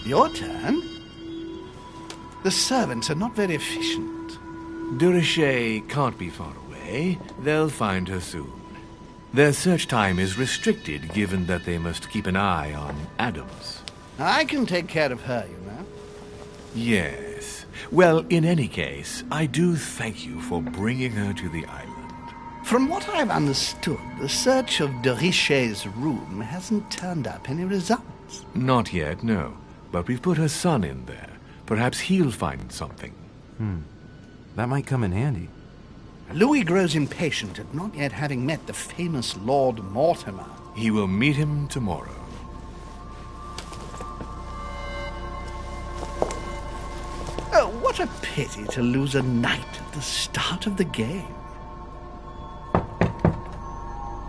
Your turn? The servants are not very efficient. Durishay can't be far away. They'll find her soon. Their search time is restricted, given that they must keep an eye on Adams. I can take care of her, you know. Yes. Well, in any case, I do thank you for bringing her to the island. From what I've understood, the search of Durishay's room hasn't turned up any results. Not yet, no. But we've put her son in there. Perhaps he'll find something. That might come in handy. Louis grows impatient at not yet having met the famous Lord Mortimer. He will meet him tomorrow. Oh, what a pity to lose a knight at the start of the game.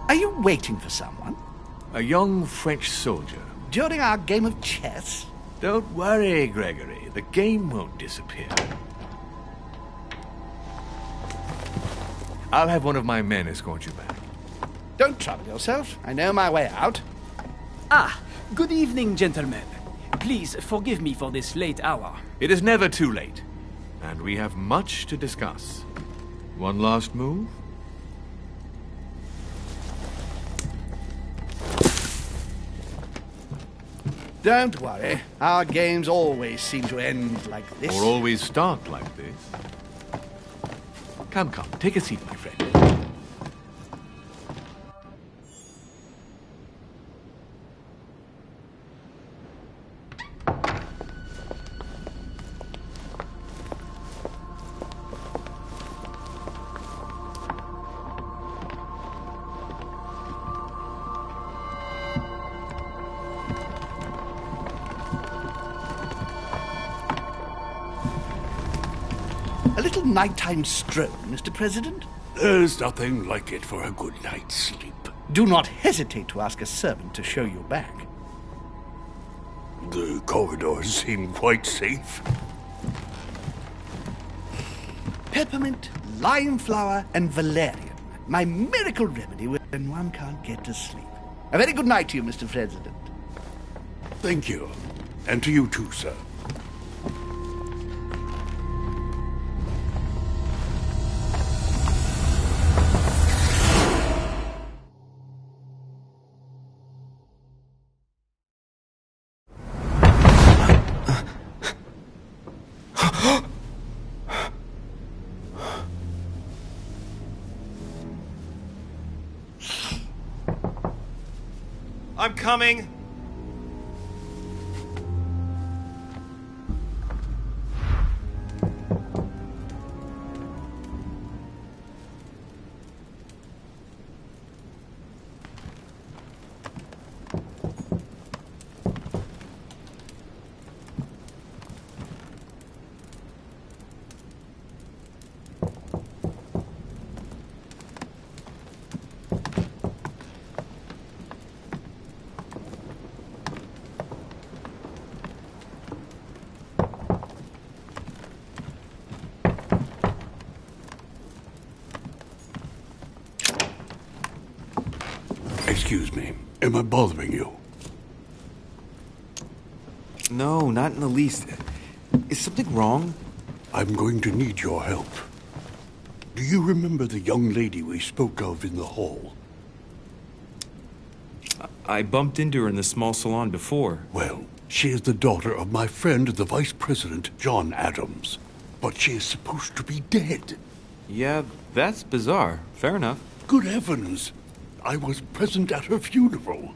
Are you waiting for someone? A young French soldier. During our game of chess? Don't worry, Gregory. The game won't disappear. I'll have one of my men escort you back. Don't trouble yourself. I know my way out. Ah, good evening, gentlemen. Please forgive me for this late hour. It is never too late, and we have much to discuss. One last move? Don't worry. Our games always seem to end like this. Or always start like this. Come, take a seat, my friend. A little nighttime stroll, Mr. President? There's nothing like it for a good night's sleep. Do not hesitate to ask a servant to show you back. The corridors seem quite safe. Peppermint, lime flower, and valerian. My miracle remedy when one can't get to sleep. A very good night to you, Mr. President. Thank you. And to you too, sir. I'm coming. Excuse me. Am I bothering you? No, not in the least. Is something wrong? I'm going to need your help. Do you remember the young lady we spoke of in the hall? I bumped into her in the small salon before. Well, she is the daughter of my friend, the Vice President, John Adams. But she is supposed to be dead. Yeah, that's bizarre. Fair enough. Good heavens! I was present at her funeral.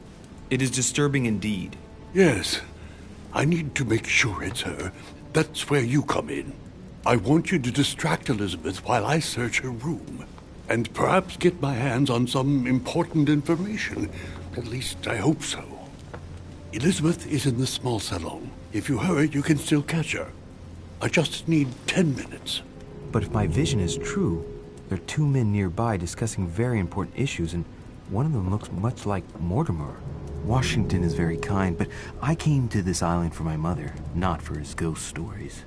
It is disturbing indeed. Yes. I need to make sure it's her. That's where you come in. I want you to distract Elizabeth while I search her room. And perhaps get my hands on some important information. At least, I hope so. Elizabeth is in the small salon. If you hurry, you can still catch her. I just need 10 minutes. But if my vision is true, there are two men nearby discussing very important issues, and one of them looks much like Mortimer. Washington is very kind, but I came to this island for my mother, not for his ghost stories.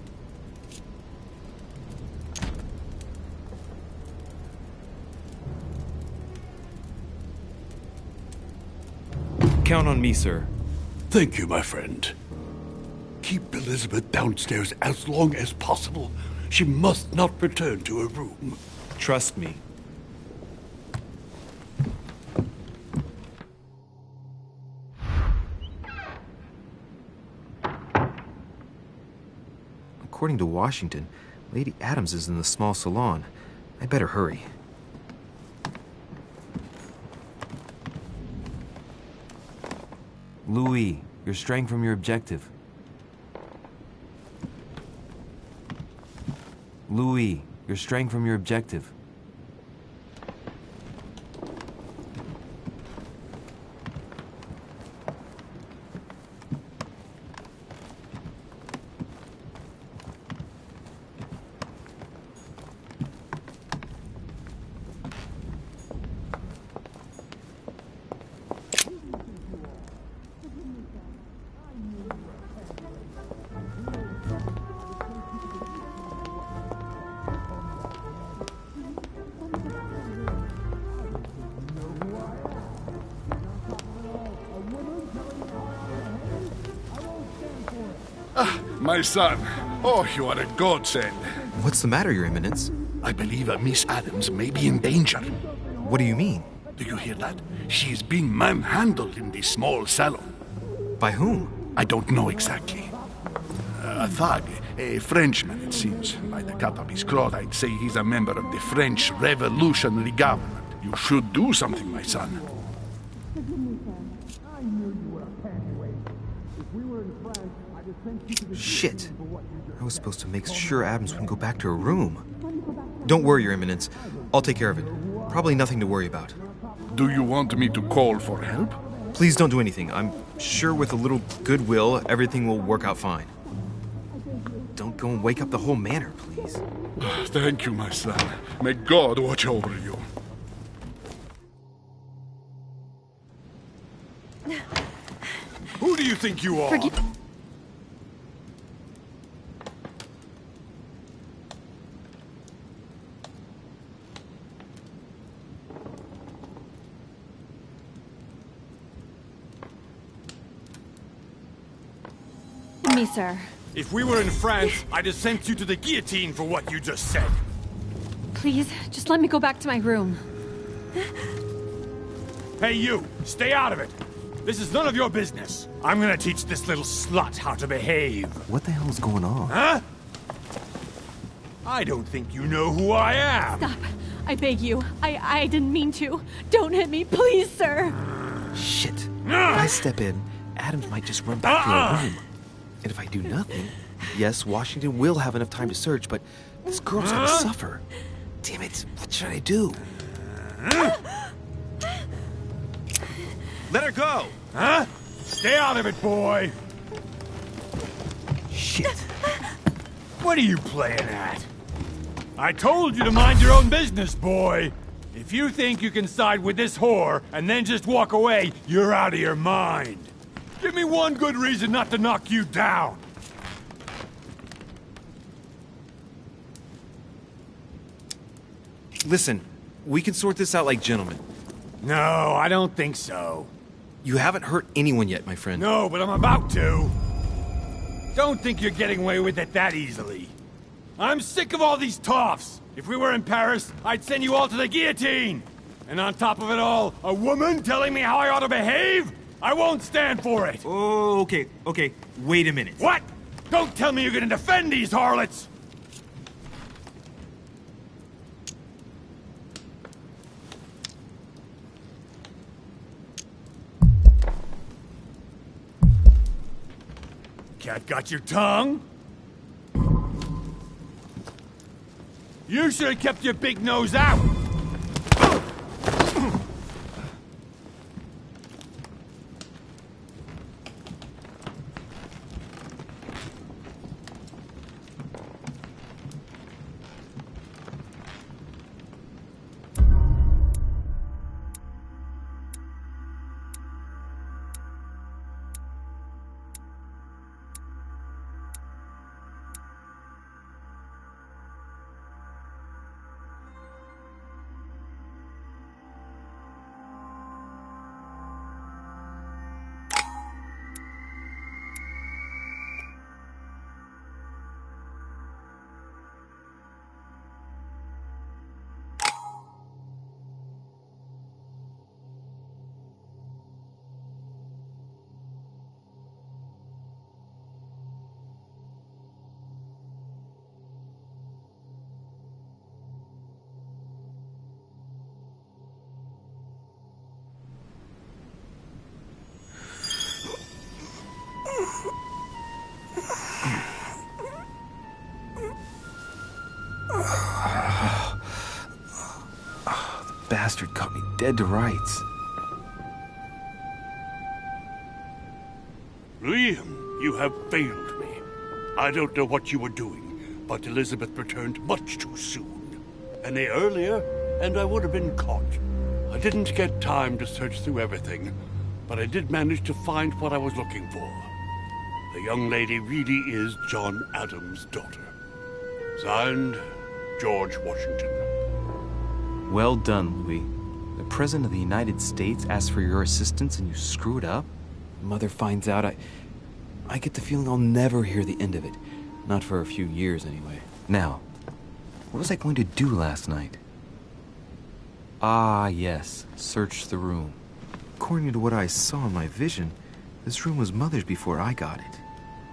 Count on me, sir. Thank you, my friend. keep Elizabeth downstairs as long as possible. She must not return to her room. Trust me. According to Washington, Lady Adams is in the small salon. I better hurry. Louis, you're straying from your objective. Louis, you're straying from your objective. My son. Oh, you are a godsend. What's the matter, Your Eminence? I believe Miss Adams may be in danger. What do you mean? Do you hear that? She is being manhandled in the small salon. By whom? I don't know exactly. A thug, a Frenchman, it seems. By the cut of his cloth, I'd say he's a member of the French Revolutionary Government. You should do something, my son. Shit. I was supposed to make sure Adams wouldn't go back to her room. Don't worry, Your Eminence. I'll take care of it. Probably nothing to worry about. Do you want me to call for help? Please don't do anything. I'm sure with a little goodwill, everything will work out fine. Don't go and wake up the whole manor, please. Thank you, my son. May God watch over you. Who do you think you are? Me, sir. If we were in France, I'd have sent you to the guillotine for what you just said. Please, just let me go back to my room. Hey, you! Stay out of it! This is none of your business. I'm gonna teach this little slut how to behave. What the hell's going on? Huh? I don't think you know who I am. Stop. I beg you. I didn't mean to. Don't hit me, please, sir. Shit. If I step in, Adams might just run back to her room. And if I do nothing, yes, Washington will have enough time to search, but this girl's gonna suffer. Damn it, what should I do? Let her go! Huh? Stay out of it, boy! Shit. What are you playing at? I told you to mind your own business, boy! If you think you can side with this whore and then just walk away, you're out of your mind. Give me one good reason not to knock you down. Listen, we can sort this out like gentlemen. No, I don't think so. You haven't hurt anyone yet, my friend. No, but I'm about to. Don't think you're getting away with it that easily. I'm sick of all these toffs. If we were in Paris, I'd send you all to the guillotine. And on top of it all, a woman telling me how I ought to behave? I won't stand for it! Oh, okay. Wait a minute. What? Don't tell me you're gonna defend these harlots! Cat got your tongue? You should have kept your big nose out! bastard caught me dead to rights. Liam, you have failed me. I don't know what you were doing, but Elizabeth returned much too soon. Any earlier, and I would have been caught. I didn't get time to search through everything, but I did manage to find what I was looking for. The young lady really is John Adams' daughter. Signed, George Washington. Well done, Louis. The President of the United States asks for your assistance and you screw it up? Mother finds out, I get the feeling I'll never hear the end of it. Not for a few years, anyway. Now, what was I going to do last night? Ah, yes. Search the room. According to what I saw in my vision, this room was Mother's before I got it.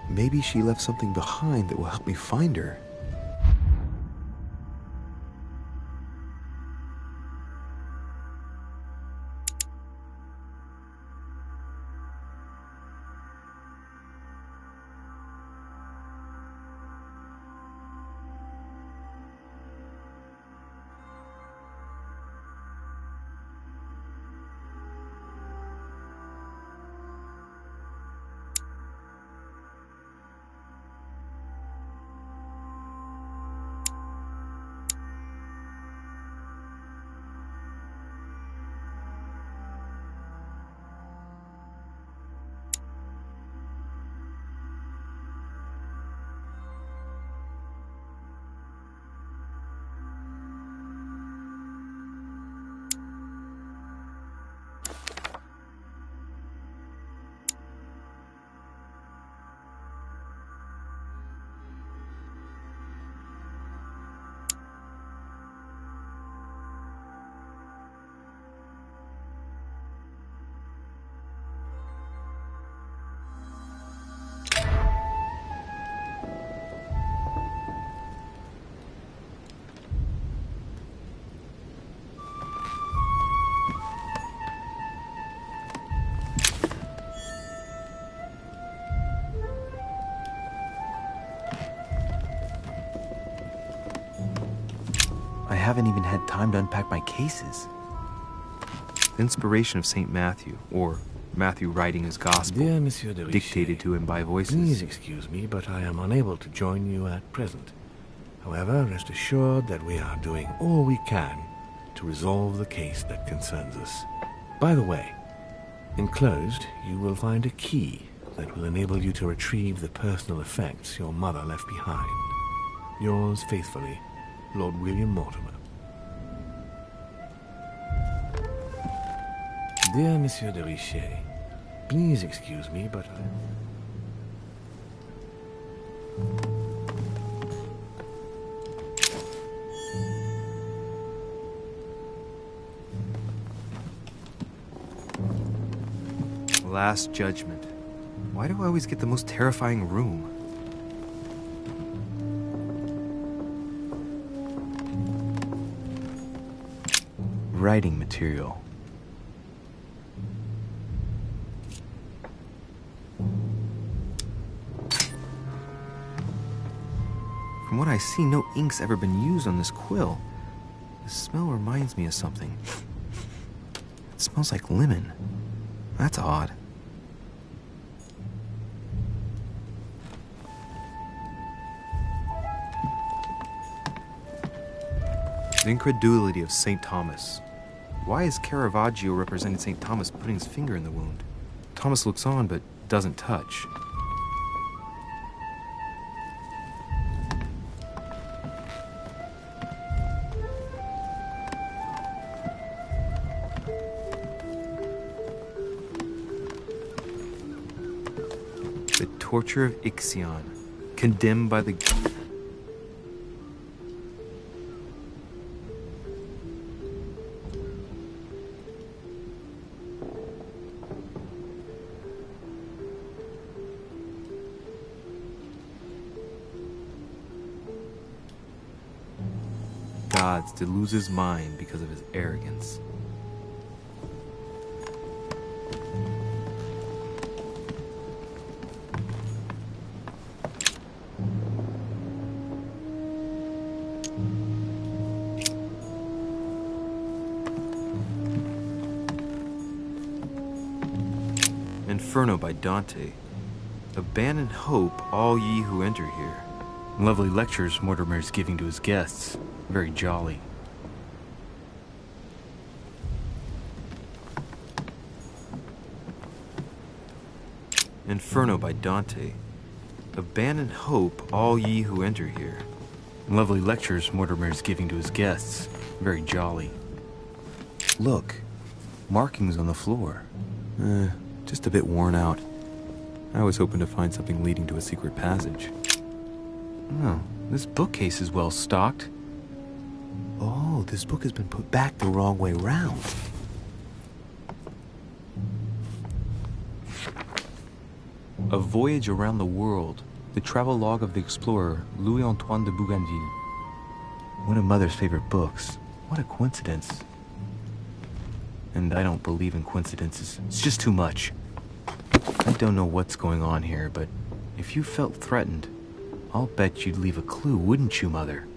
Maybe she left something behind that will help me find her. I haven't even had time to unpack my cases. The inspiration of St. Matthew, or Matthew writing his gospel, Dear Monsieur de Richet, dictated to him by voices. Please excuse me, but I am unable to join you at present. However, rest assured that we are doing all we can to resolve the case that concerns us. By the way, enclosed, you will find a key that will enable you to retrieve the personal effects your mother left behind. Yours faithfully, Lord William Mortimer. Dear Monsieur de Richet, please excuse me, but Last Judgment. Why do I always get the most terrifying room? Writing material. From what I see, no ink's ever been used on this quill. The smell reminds me of something. It smells like lemon. That's odd. The incredulity of St. Thomas. Why is Caravaggio representing St. Thomas putting his finger in the wound? Thomas looks on but doesn't touch. The torture of Ixion, condemned by the... gods to lose his mind because of his arrogance. Inferno by Dante. Abandon hope, all ye who enter here. Lovely lectures Mortimer's giving to his guests. Very jolly. Inferno by Dante. Abandon hope, all ye who enter here. Lovely lectures Mortimer's giving to his guests. Very jolly. Look, markings on the floor. Just a bit worn out. I was hoping to find something leading to a secret passage. Oh, this bookcase is well stocked. Oh, this book has been put back the wrong way round. A Voyage Around the World. The travel log of the explorer, Louis-Antoine de Bougainville. One of Mother's favorite books. What a coincidence. And I don't believe in coincidences. It's just too much. I don't know what's going on here, but if you felt threatened, I'll bet you'd leave a clue, wouldn't you, Mother?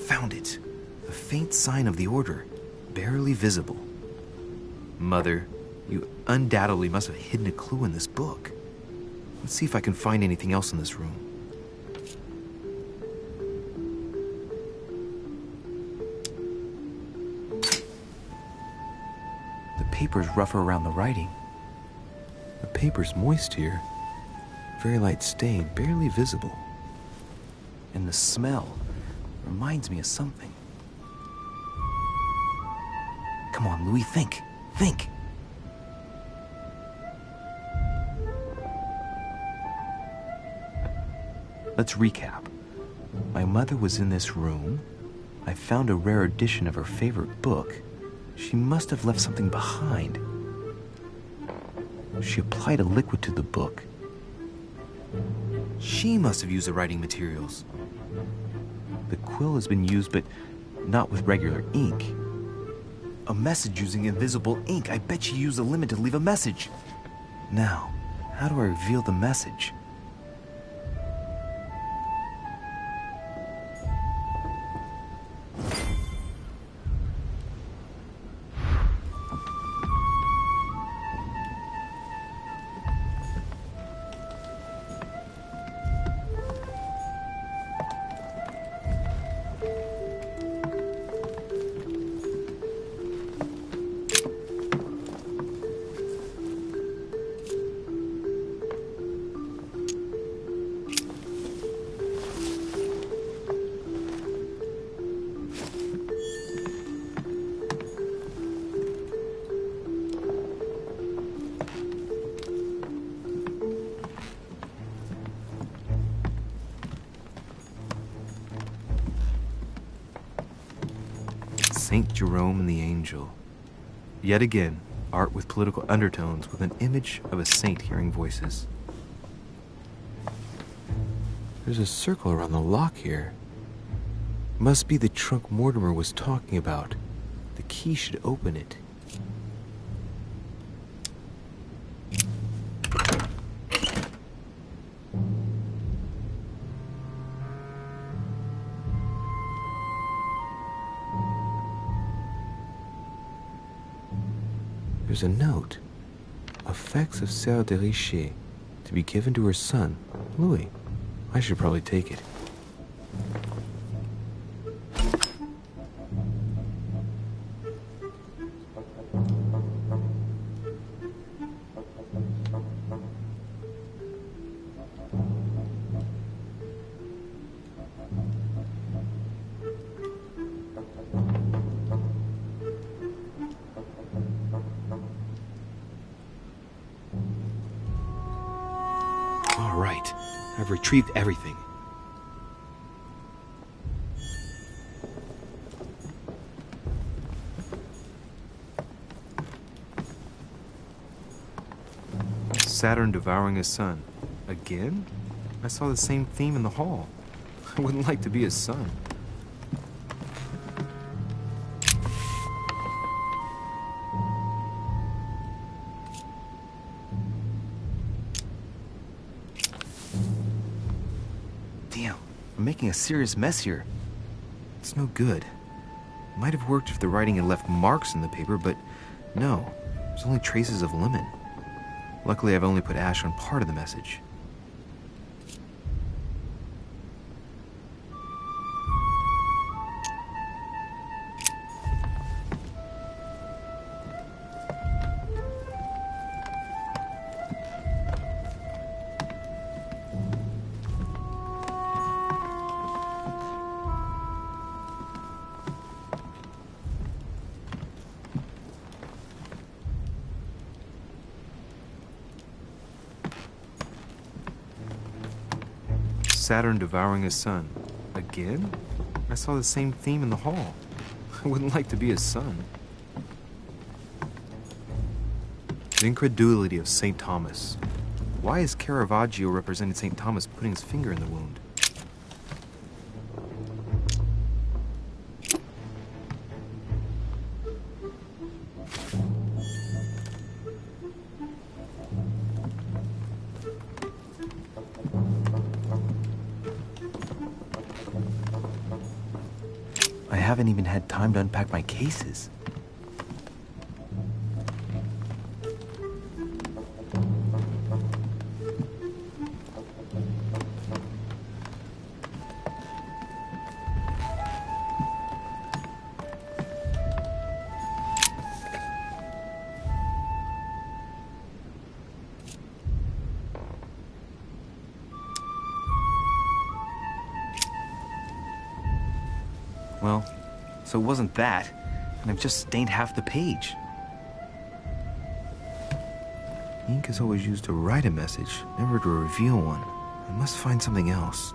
Found it. A faint sign of the order, barely visible. Mother, you undoubtedly must have hidden a clue in this book. Let's see if I can find anything else in this room. The paper's rougher around the writing. The paper's moist here. Very light stain, barely visible. And the smell reminds me of something. Come on, Louis, think. Think. Let's recap. My mother was in this room. I found a rare edition of her favorite book. She must have left something behind. She applied a liquid to the book. She must have used the writing materials. The quill has been used, but not with regular ink. A message using invisible ink. I bet she used the limit to leave a message. Now, how do I reveal the message? Saint Jerome and the Angel. Yet again, art with political undertones with an image of a saint hearing voices. There's a circle around the lock here. Must be the trunk Mortimer was talking about. The key should open it. There's a note. Effects of Sœur de Richer, to be given to her son, Louis. I should probably take it. All right, I've retrieved everything. Saturn devouring his son. Again? I saw the same theme in the hall. I wouldn't like to be his son. Damn, I'm making a serious mess here. It's no good. Might have worked if the writing had left marks in the paper, but no. There's only traces of lemon. Luckily, I've only put ash on part of the message. Saturn devouring his son. Again? I saw the same theme in the hall. I wouldn't like to be his son. The incredulity of St. Thomas. Why is Caravaggio representing St. Thomas putting his finger in the wound? I haven't even had time to unpack my cases. Well, so it wasn't that, and I've just stained half the page. Ink is always used to write a message, never to reveal one. I must find something else.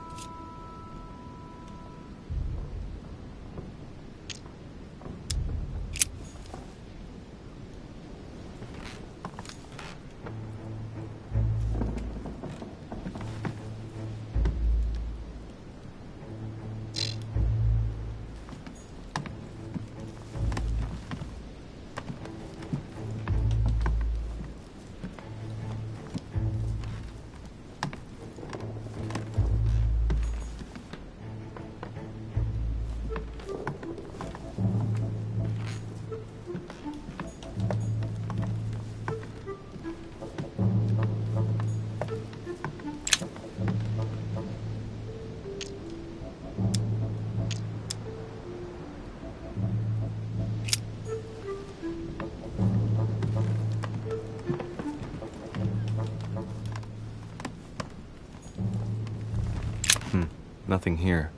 Nothing here.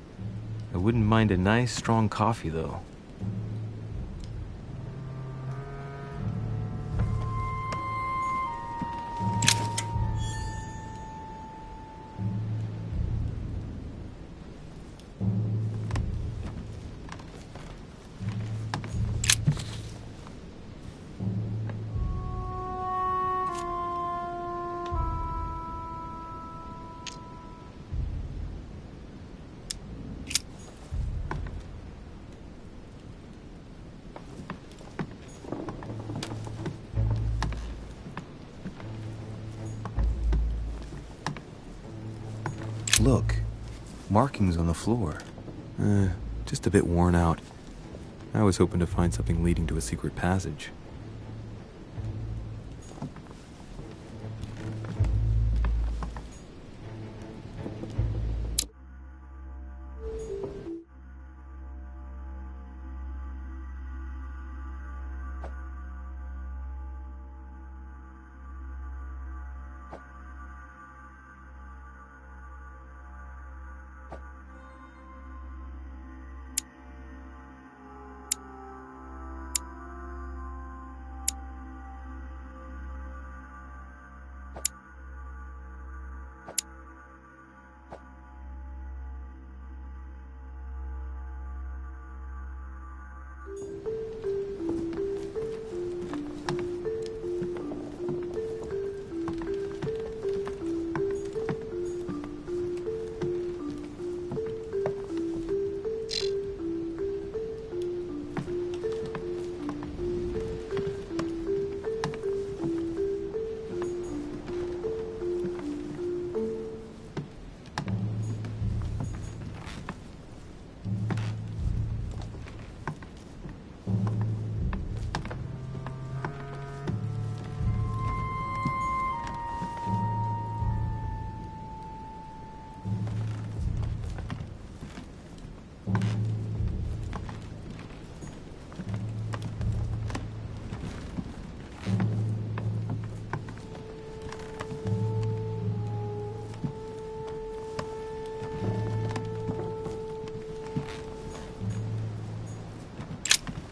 I wouldn't mind a nice, strong coffee, though. Look, markings on the floor. Just a bit worn out. I was hoping to find something leading to a secret passage.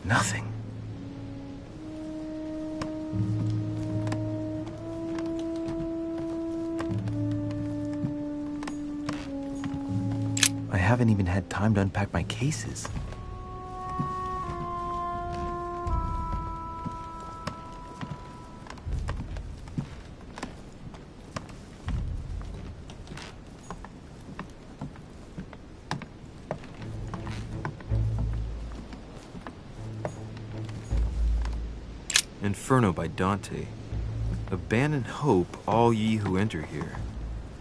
Nothing. I haven't even had time to unpack my cases. Inferno by Dante. Abandon hope, all ye who enter here.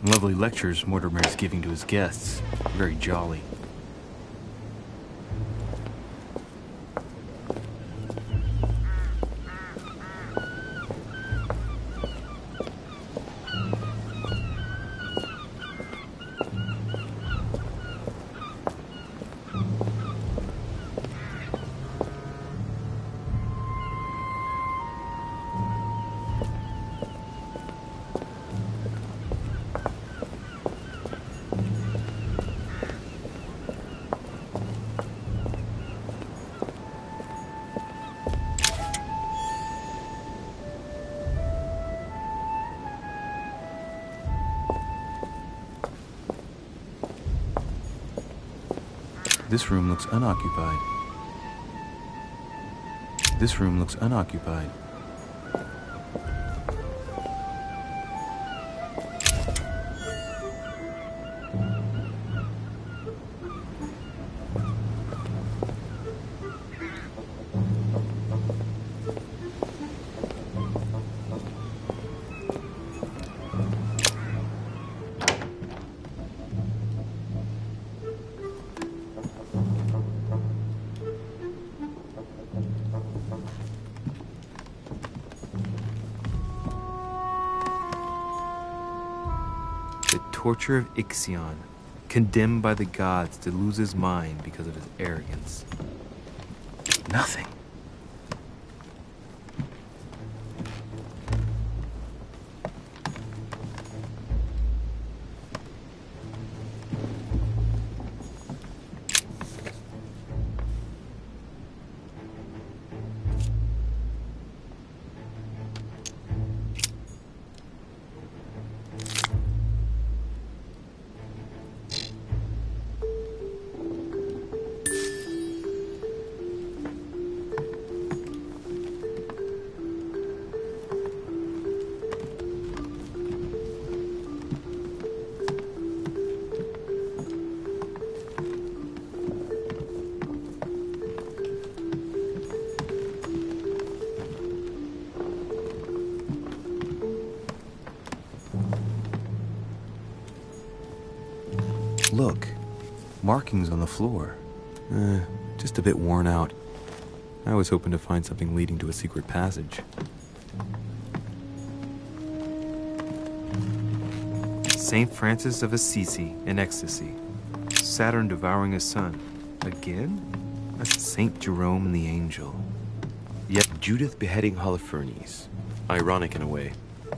Lovely lectures Mortimer is giving to his guests. Very jolly. This room looks unoccupied. This room looks unoccupied. Torture of Ixion, condemned by the gods to lose his mind because of his arrogance. Nothing. Look, markings on the floor. Just a bit worn out. I was hoping to find something leading to a secret passage. Saint Francis of Assisi in ecstasy. Saturn devouring his son. Again? That's Saint Jerome and the Angel. Yet Judith beheading Holofernes. Ironic in a way,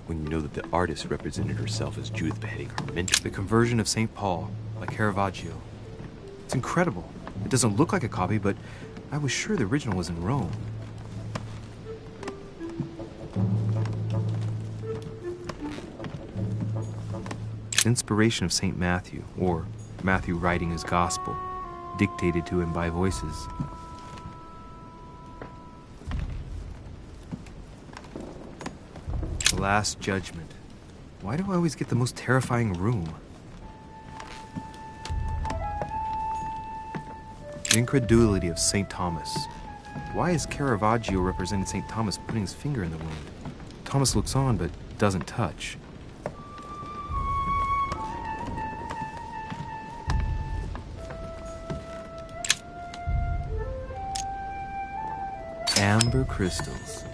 when you know that the artist represented herself as Judith beheading her mentor. The Conversion of St. Paul by Caravaggio. It's incredible. It doesn't look like a copy, but I was sure the original was in Rome. Inspiration of St. Matthew, or Matthew writing his gospel, dictated to him by voices. The Last Judgment. Why do I always get the most terrifying room? The Incredulity of St. Thomas. Why is Caravaggio representing St. Thomas putting his finger in the wound? Thomas looks on but doesn't touch. Amber crystals.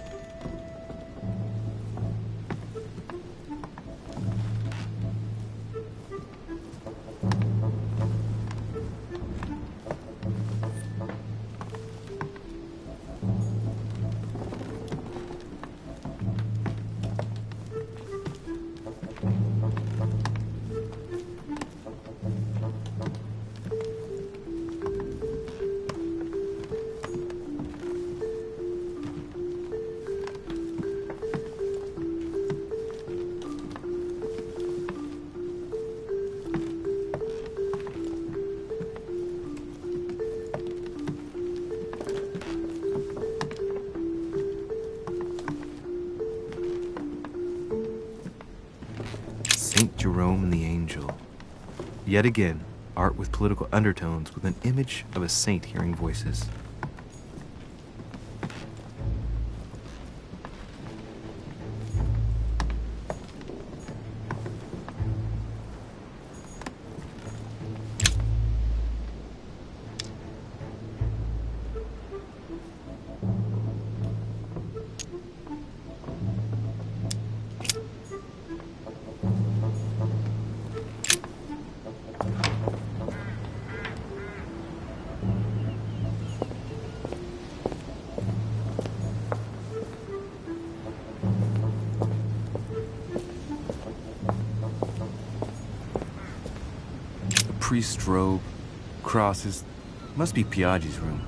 Jerome and the Angel. Yet again, art with political undertones with an image of a saint hearing voices. Priest's robe, crosses. Must be Piaggi's room.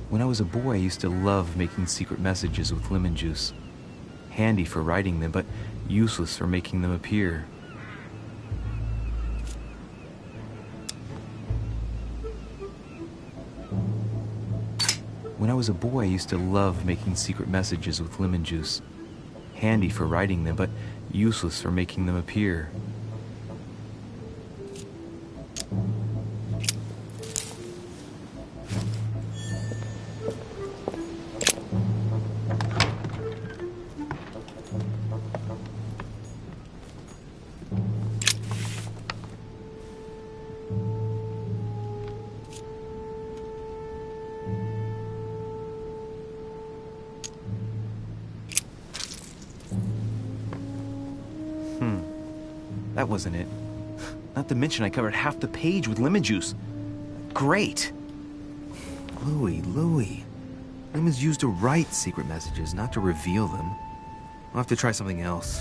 When I was a boy, I used to love making secret messages with lemon juice. Handy for writing them, but useless for making them appear. When I was a boy, I used to love making secret messages with lemon juice. Handy for writing them, but useless for making them appear. That wasn't it. Not to mention I covered half the page with lemon juice. Great! Louis. Lemon's used to write secret messages, not to reveal them. I'll have to try something else.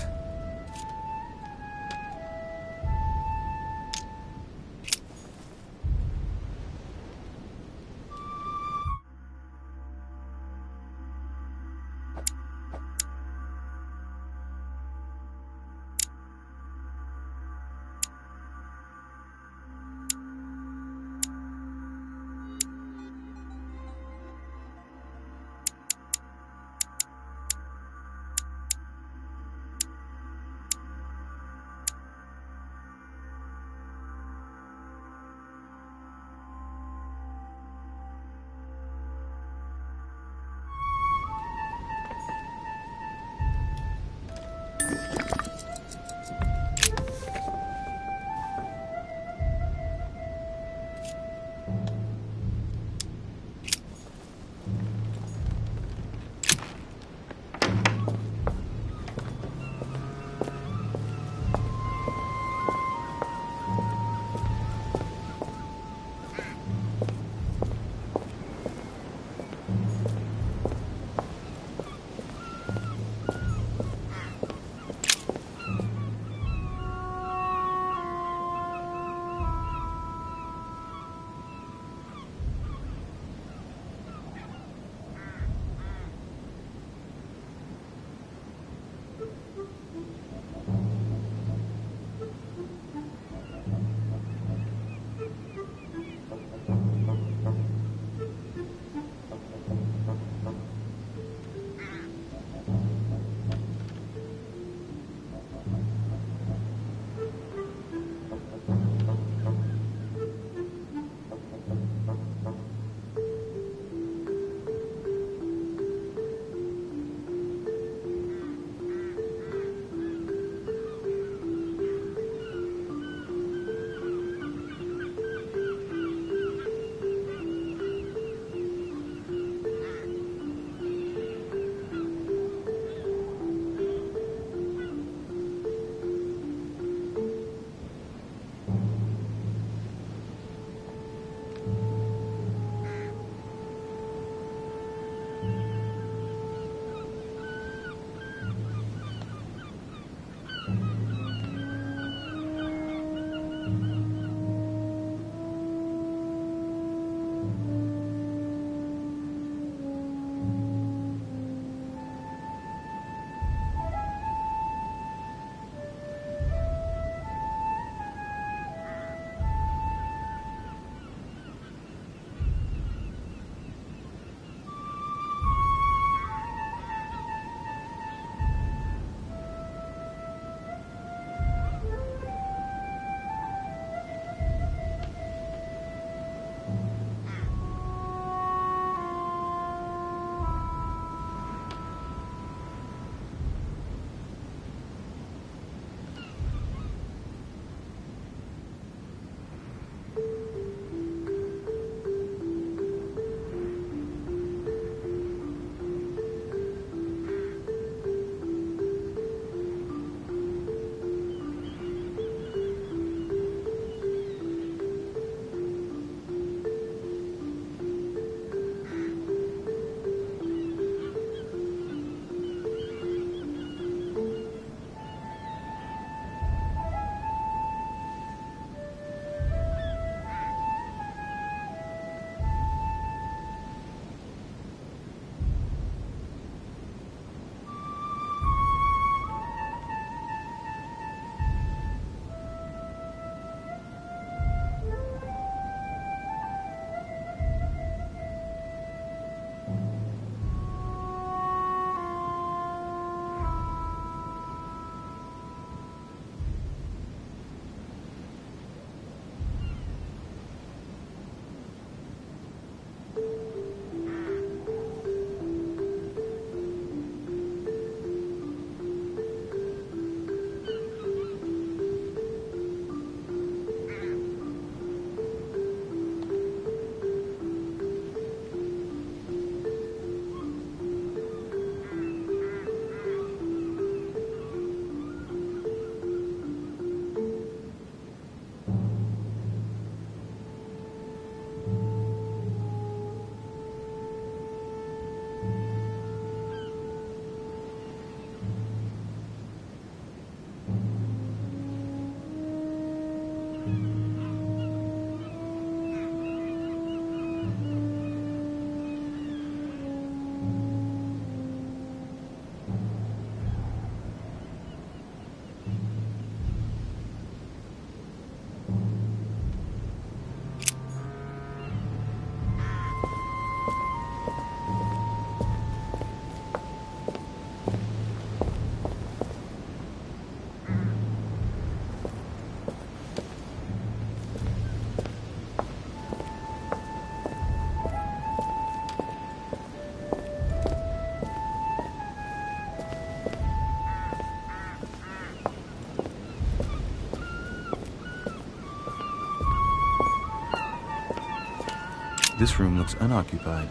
This room looks unoccupied.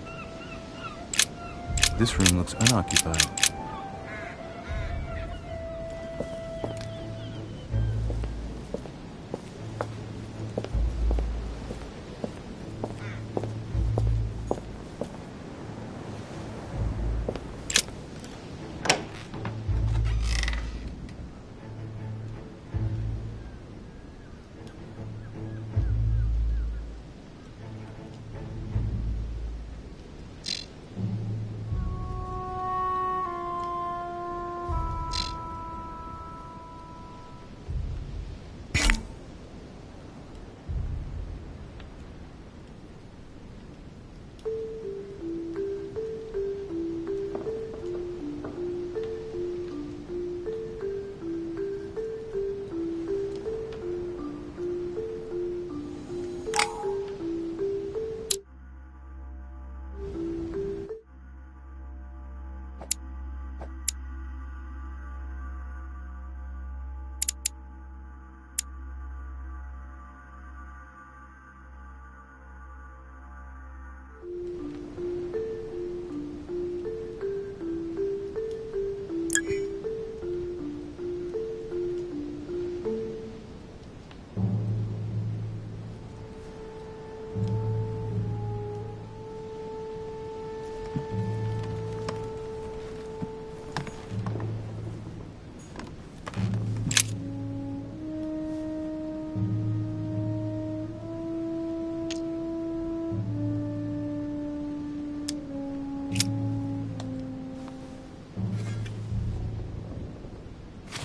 This room looks unoccupied.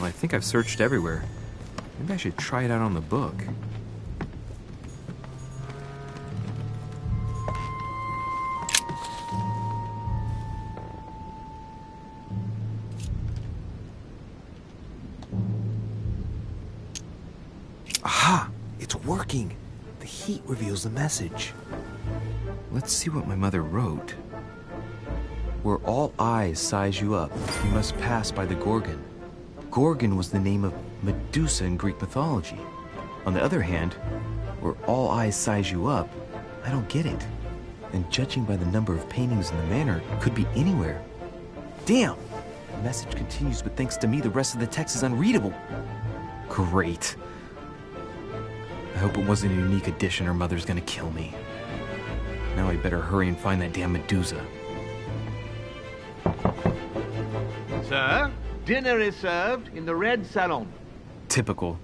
Well, I think I've searched everywhere. Maybe I should try it out on the book. Aha! It's working! The heat reveals the message. Let's see what my mother wrote. Where all eyes size you up, you must pass by the Gorgon. Gorgon was the name of Medusa in Greek mythology. On the other hand, where all eyes size you up, I don't get it. And judging by the number of paintings in the manor, it could be anywhere. Damn! The message continues, but thanks to me, the rest of the text is unreadable. Great. I hope it wasn't a unique edition or Mother's gonna kill me. Now I better hurry and find that damn Medusa. Sir, dinner is served in the red salon. Typical.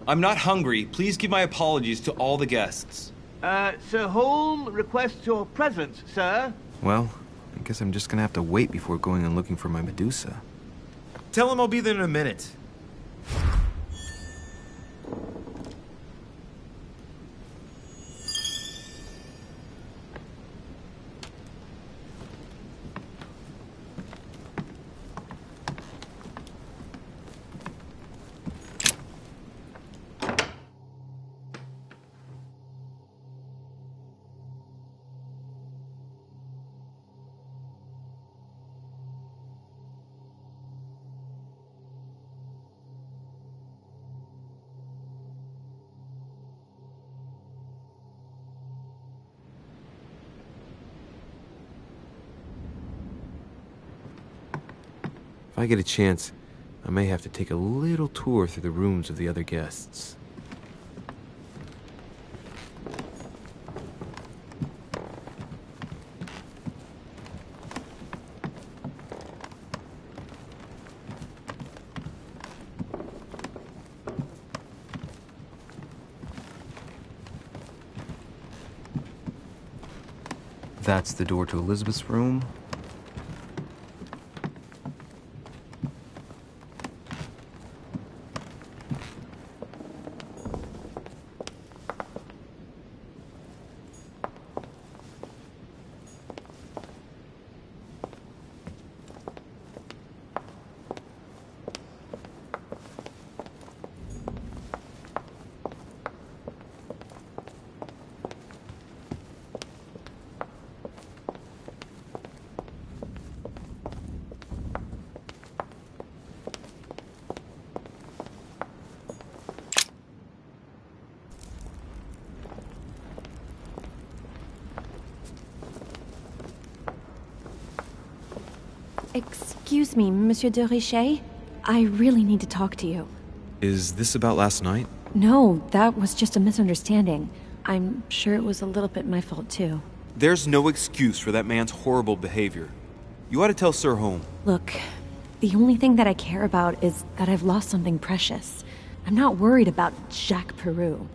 I'm not hungry. Please give my apologies to all the guests. Sir Holm requests your presence, sir. Well, I guess I'm just gonna have to wait before going and looking for my Medusa. Tell him I'll be there in a minute. If I get a chance, I may have to take a little tour through the rooms of the other guests. That's the door to Elizabeth's room. Excuse me, Monsieur de Richet. I really need to talk to you. Is this about last night? No, that was just a misunderstanding. I'm sure it was a little bit my fault, too. There's no excuse for that man's horrible behavior. You ought to tell Sir Holm. Look, the only thing that I care about is that I've lost something precious. I'm not worried about Jacques Peru.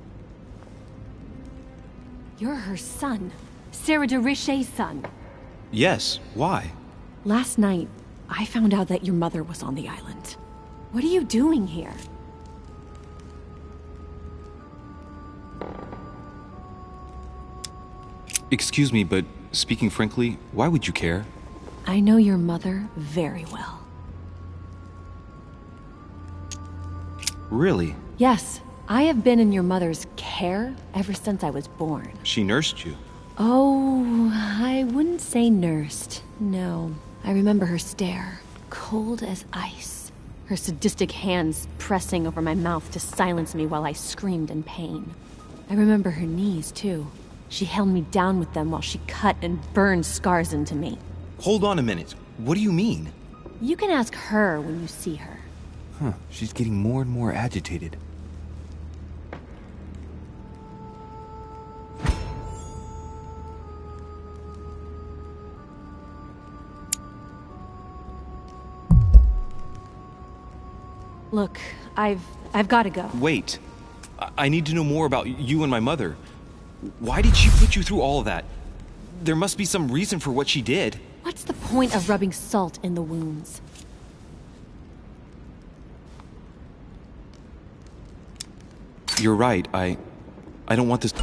You're her son. Sarah de Richet's son. Yes, why? Last night, I found out that your mother was on the island. What are you doing here? Excuse me, but speaking frankly, why would you care? I know your mother very well. Really? Yes, I have been in your mother's care ever since I was born. She nursed you? Oh, I wouldn't say nursed. No, I remember her stare, cold as ice. Her sadistic hands pressing over my mouth to silence me while I screamed in pain. I remember her knees, too. She held me down with them while she cut and burned scars into me. Hold on a minute. What do you mean? You can ask her when you see her. Huh, she's getting more and more agitated. Look, I've got to go. Wait. I need to know more about you and my mother. Why did she put you through all of that? There must be some reason for what she did. What's the point of rubbing salt in the wounds? You're right. I don't want this...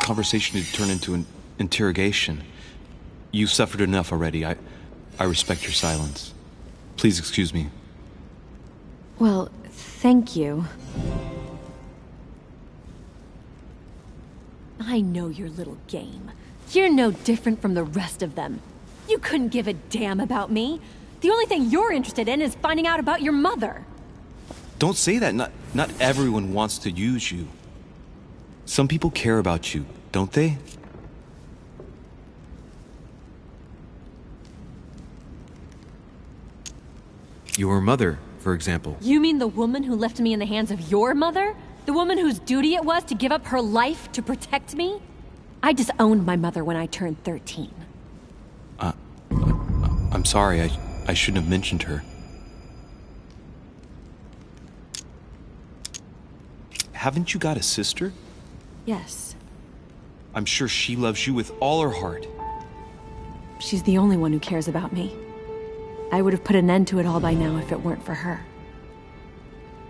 conversation to turn into an interrogation. You've suffered enough already. I respect your silence. Please excuse me. Well, thank you. I know your little game. You're no different from the rest of them. You couldn't give a damn about me. The only thing you're interested in is finding out about your mother. Don't say that. Not everyone wants to use you. Some people care about you, don't they? Your mother, for example. You mean the woman who left me in the hands of your mother? The woman whose duty it was to give up her life to protect me? I disowned my mother when I turned 13. I'm sorry. I shouldn't have mentioned her. Haven't you got a sister? Yes. I'm sure she loves you with all her heart. She's the only one who cares about me. I would have put an end to it all by now if it weren't for her.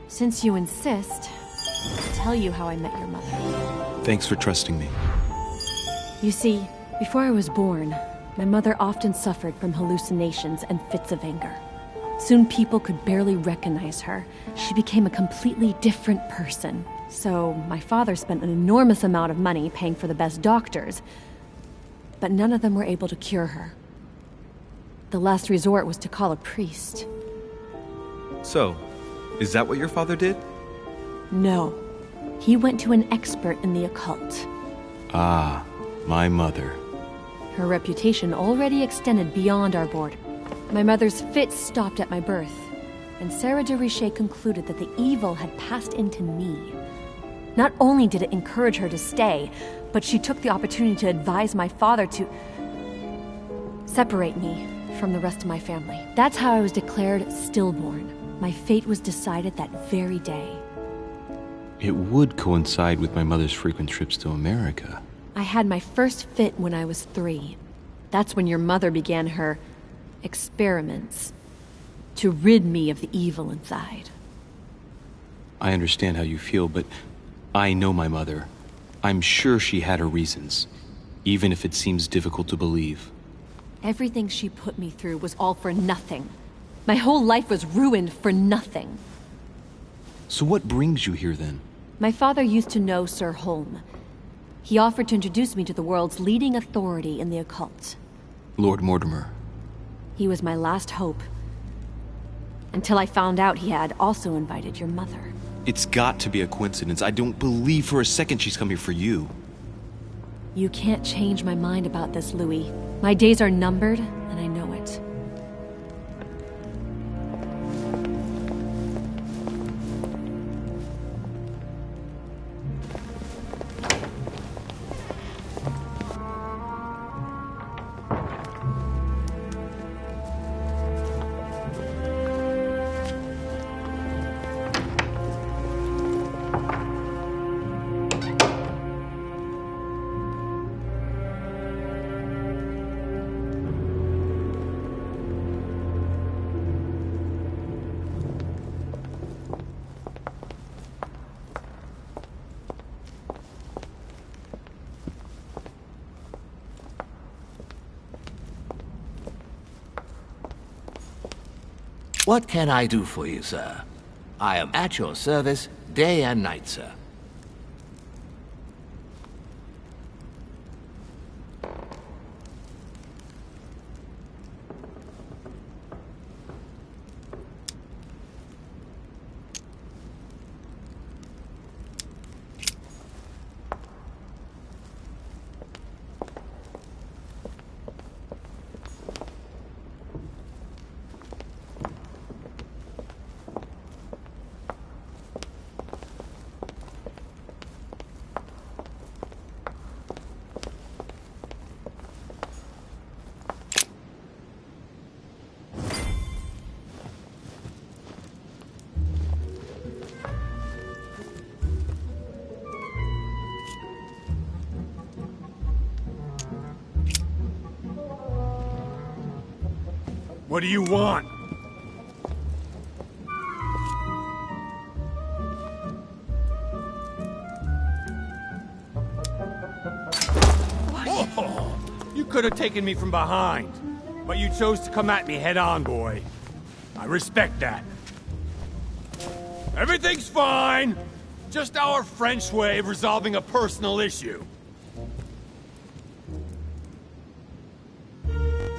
Since you insist, I'll tell you how I met your mother. Thanks for trusting me. You see, before I was born, my mother often suffered from hallucinations and fits of anger. Soon people could barely recognize her. She became a completely different person. So my father spent an enormous amount of money paying for the best doctors, but none of them were able to cure her. The last resort was to call a priest. So, is that what your father did? No. He went to an expert in the occult. Ah, my mother. Her reputation already extended beyond our border. My mother's fits stopped at my birth, and Sarah de Richet concluded that the evil had passed into me. Not only did it encourage her to stay, but she took the opportunity to advise my father to separate me from the rest of my family. That's how I was declared stillborn. My fate was decided that very day. It would coincide with my mother's frequent trips to America. I had my first fit when I was 3. That's when your mother began her experiments to rid me of the evil inside. I understand how you feel, but I know my mother. I'm sure she had her reasons, even if it seems difficult to believe. Everything she put me through was all for nothing. My whole life was ruined for nothing. So what brings you here then? My father used to know Sir Holm. He offered to introduce me to the world's leading authority in the occult. Lord Mortimer. He was my last hope. Until I found out he had also invited your mother. It's got to be a coincidence. I don't believe for a second she's come here for you. You can't change my mind about this, Louis. My days are numbered, and I know it. What can I do for you, sir? I am at your service day and night, sir. What do you want? Whoa! You could have taken me from behind, but you chose to come at me head-on, boy. I respect that. Everything's fine. Just our French way of resolving a personal issue.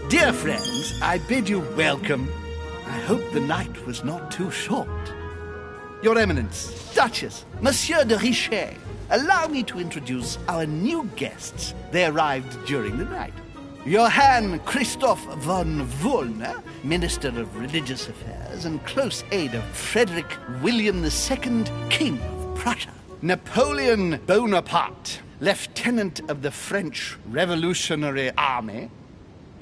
Dear friends, I bid you welcome. I hope the night was not too short. Your Eminence, Duchess, Monsieur de Richet, allow me to introduce our new guests. They arrived during the night. Johann Christoph von Wollner, Minister of Religious Affairs and close aide of Frederick William II, King of Prussia. Napoleon Bonaparte, Lieutenant of the French Revolutionary Army.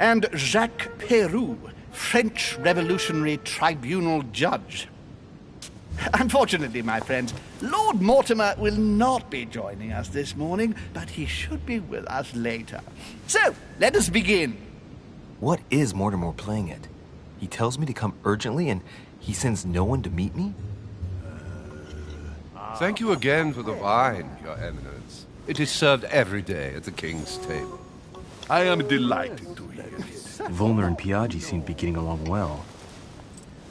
And Jacques Peroux, French Revolutionary Tribunal Judge. Unfortunately, my friends, Lord Mortimer will not be joining us this morning, but he should be with us later. So, let us begin. What is Mortimer playing at? He tells me to come urgently and he sends no one to meet me? Thank you again for the wine, Your Eminence. It is served every day at the King's table. I am delighted to hear it. Volner and Piaggi seem to be getting along well.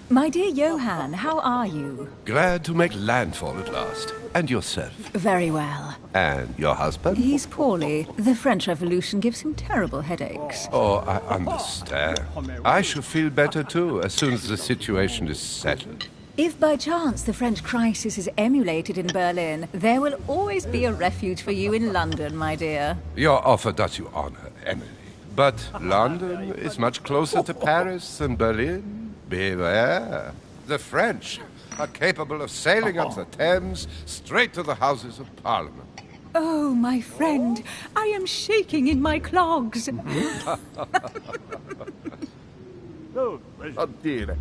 My dear Johann, how are you? Glad to make landfall at last. And yourself? Very well. And your husband? He's poorly. The French Revolution gives him terrible headaches. Oh, I understand. I shall feel better too, as soon as the situation is settled. If by chance the French crisis is emulated in Berlin, there will always be a refuge for you in London, my dear. Your offer does you honor, Emily. But London is much closer to Paris than Berlin. Beware. The French are capable of sailing up the Thames straight to the Houses of Parliament. Oh, my friend, I am shaking in my clogs. Oh dear.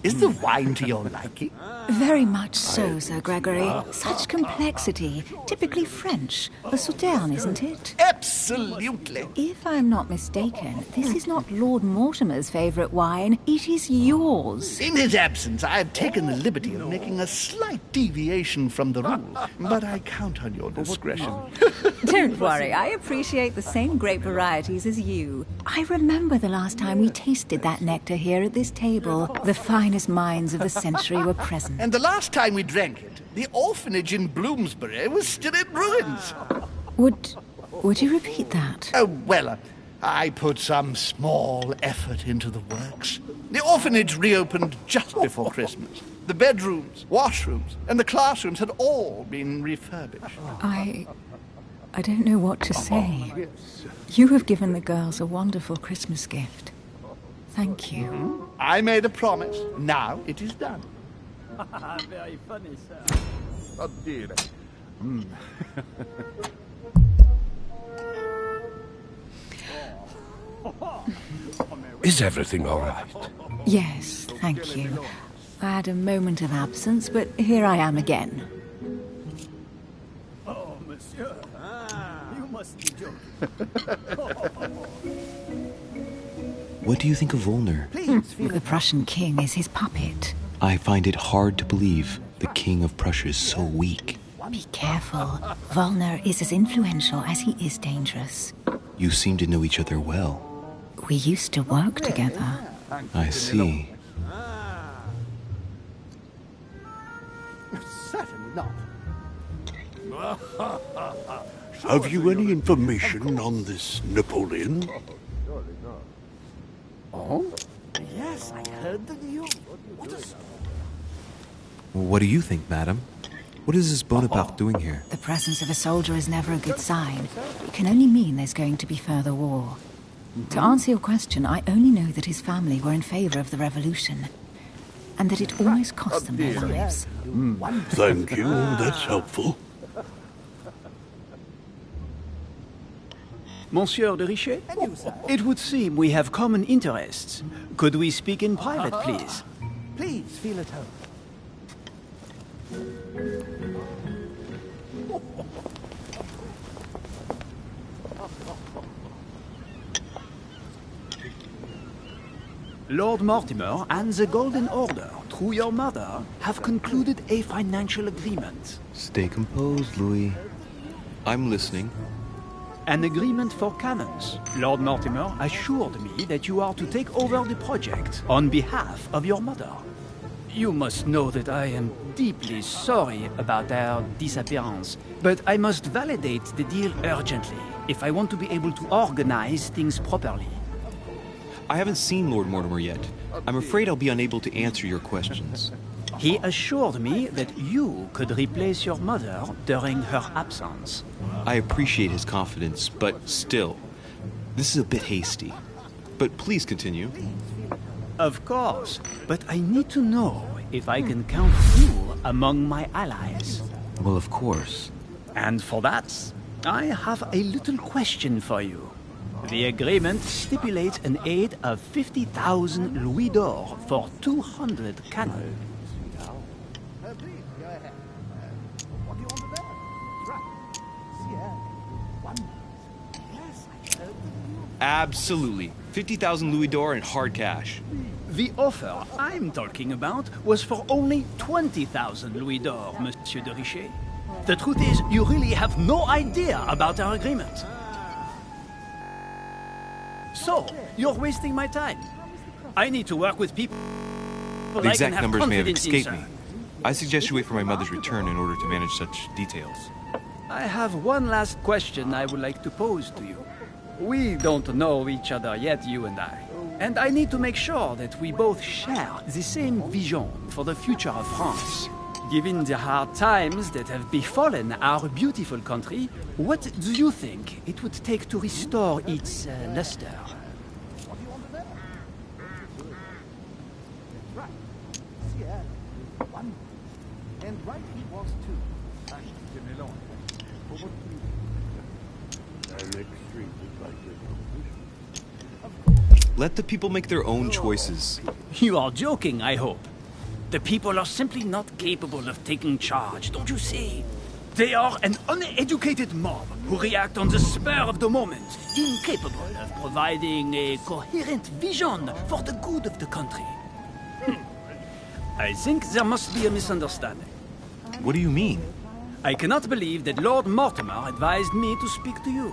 Is the wine to your liking? Very much so, Sir Gregory. Such complexity. Typically French. A Sauterne, isn't it? Absolutely. If I'm not mistaken, this is not Lord Mortimer's favourite wine. It is yours. In his absence, I have taken the liberty of making a slight deviation from the rule, but I count on your discretion. Don't worry, I appreciate the same grape varieties as you. I remember the last time we tasted that nectar here at this table. The finest minds of the century were present. And the last time we drank it, the orphanage in Bloomsbury was still in ruins. Would you repeat that? Oh, well, I put some small effort into the works. The orphanage reopened just before Christmas. The bedrooms, washrooms, and the classrooms had all been refurbished. I don't know what to say. You have given the girls a wonderful Christmas gift. Thank you. I made a promise. Now it is done. Very funny, sir. Oh, dear. Is everything all right? Yes, thank you. I had a moment of absence, but here I am again. Oh, monsieur. You must be joking. What do you think of Volner? The Prussian king is his puppet. I find it hard to believe the king of Prussia is so weak. Be careful. Volner is as influential as he is dangerous. You seem to know each other well. We used to work together. I see. Certainly not. Have you any information on this Napoleon? Oh? Yes, I heard the news. What do you think, madam? What is this Bonaparte doing here? The presence of a soldier is never a good sign. It can only mean there's going to be further war. To answer your question, I only know that his family were in favor of the revolution, and that it almost cost them their lives. Thank you, that's helpful. Monsieur de Richet? It would seem we have common interests. Could we speak in private, please? Please feel at home. Lord Mortimer and the Golden Order, through your mother, have concluded a financial agreement. Stay composed, Louis. I'm listening. An agreement for cannons. Lord Mortimer assured me that you are to take over the project on behalf of your mother. You must know that I am deeply sorry about their disappearance, but I must validate the deal urgently if I want to be able to organize things properly. I haven't seen Lord Mortimer yet. I'm afraid I'll be unable to answer your questions. He assured me that you could replace your mother during her absence. I appreciate his confidence, but still, this is a bit hasty. But please continue. Of course, but I need to know if I can count you among my allies. Well, of course. And for that, I have a little question for you. The agreement stipulates an aid of 50,000 louis d'or for 200 cannon. Absolutely. 50,000 louis d'or in hard cash. The offer I'm talking about was for only 20,000 louis d'or, Monsieur de Richet. The truth is, you really have no idea about our agreement. So, you're wasting my time. I need to work with people The exact numbers may have escaped me. I suggest you wait for my mother's return in order to manage such details. I have one last question I would like to pose to you. We don't know each other yet, you and I. And I need to make sure that we both share the same vision for the future of France. Given the hard times that have befallen our beautiful country, what do you think it would take to restore its luster? Let the people make their own choices. You are joking, I hope. The people are simply not capable of taking charge, don't you see? They are an uneducated mob who react on the spur of the moment, incapable of providing a coherent vision for the good of the country. I think there must be a misunderstanding. What do you mean? I cannot believe that Lord Mortimer advised me to speak to you.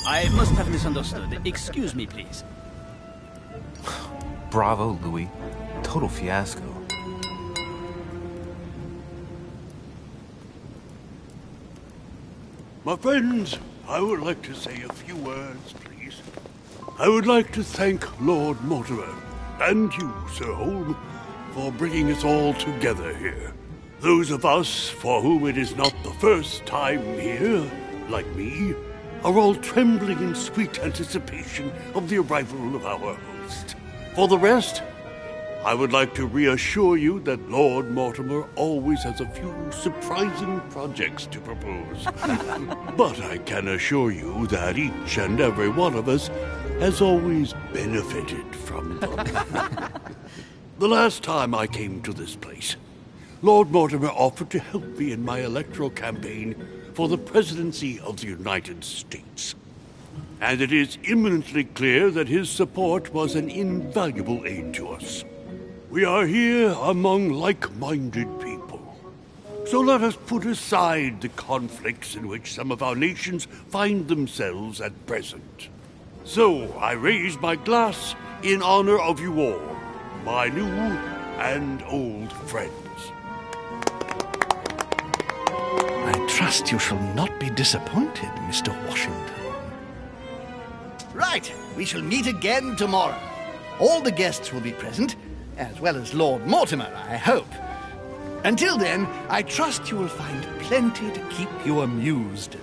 I must have misunderstood. Excuse me, please. Bravo, Louis. Total fiasco. My friends, I would like to say a few words, please. I would like to thank Lord Mortimer, and you, Sir Holm, for bringing us all together here. Those of us for whom it is not the first time here, like me, are all trembling in sweet anticipation of the arrival of our host. For the rest, I would like to reassure you that Lord Mortimer always has a few surprising projects to propose. But I can assure you that each and every one of us has always benefited from them. The last time I came to this place, Lord Mortimer offered to help me in my electoral campaign for the presidency of the United States. And it is eminently clear that his support was an invaluable aid to us. We are here among like-minded people. So let us put aside the conflicts in which some of our nations find themselves at present. So I raise my glass in honor of you all, my new and old friends. I trust you shall not be disappointed, Mr. Washington. Right, we shall meet again tomorrow. All the guests will be present, as well as Lord Mortimer, I hope. Until then, I trust you will find plenty to keep you amused.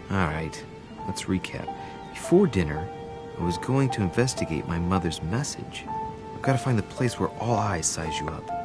Alright, let's recap. Before dinner, I was going to investigate my mother's message. I've got to find the place where all eyes size you up.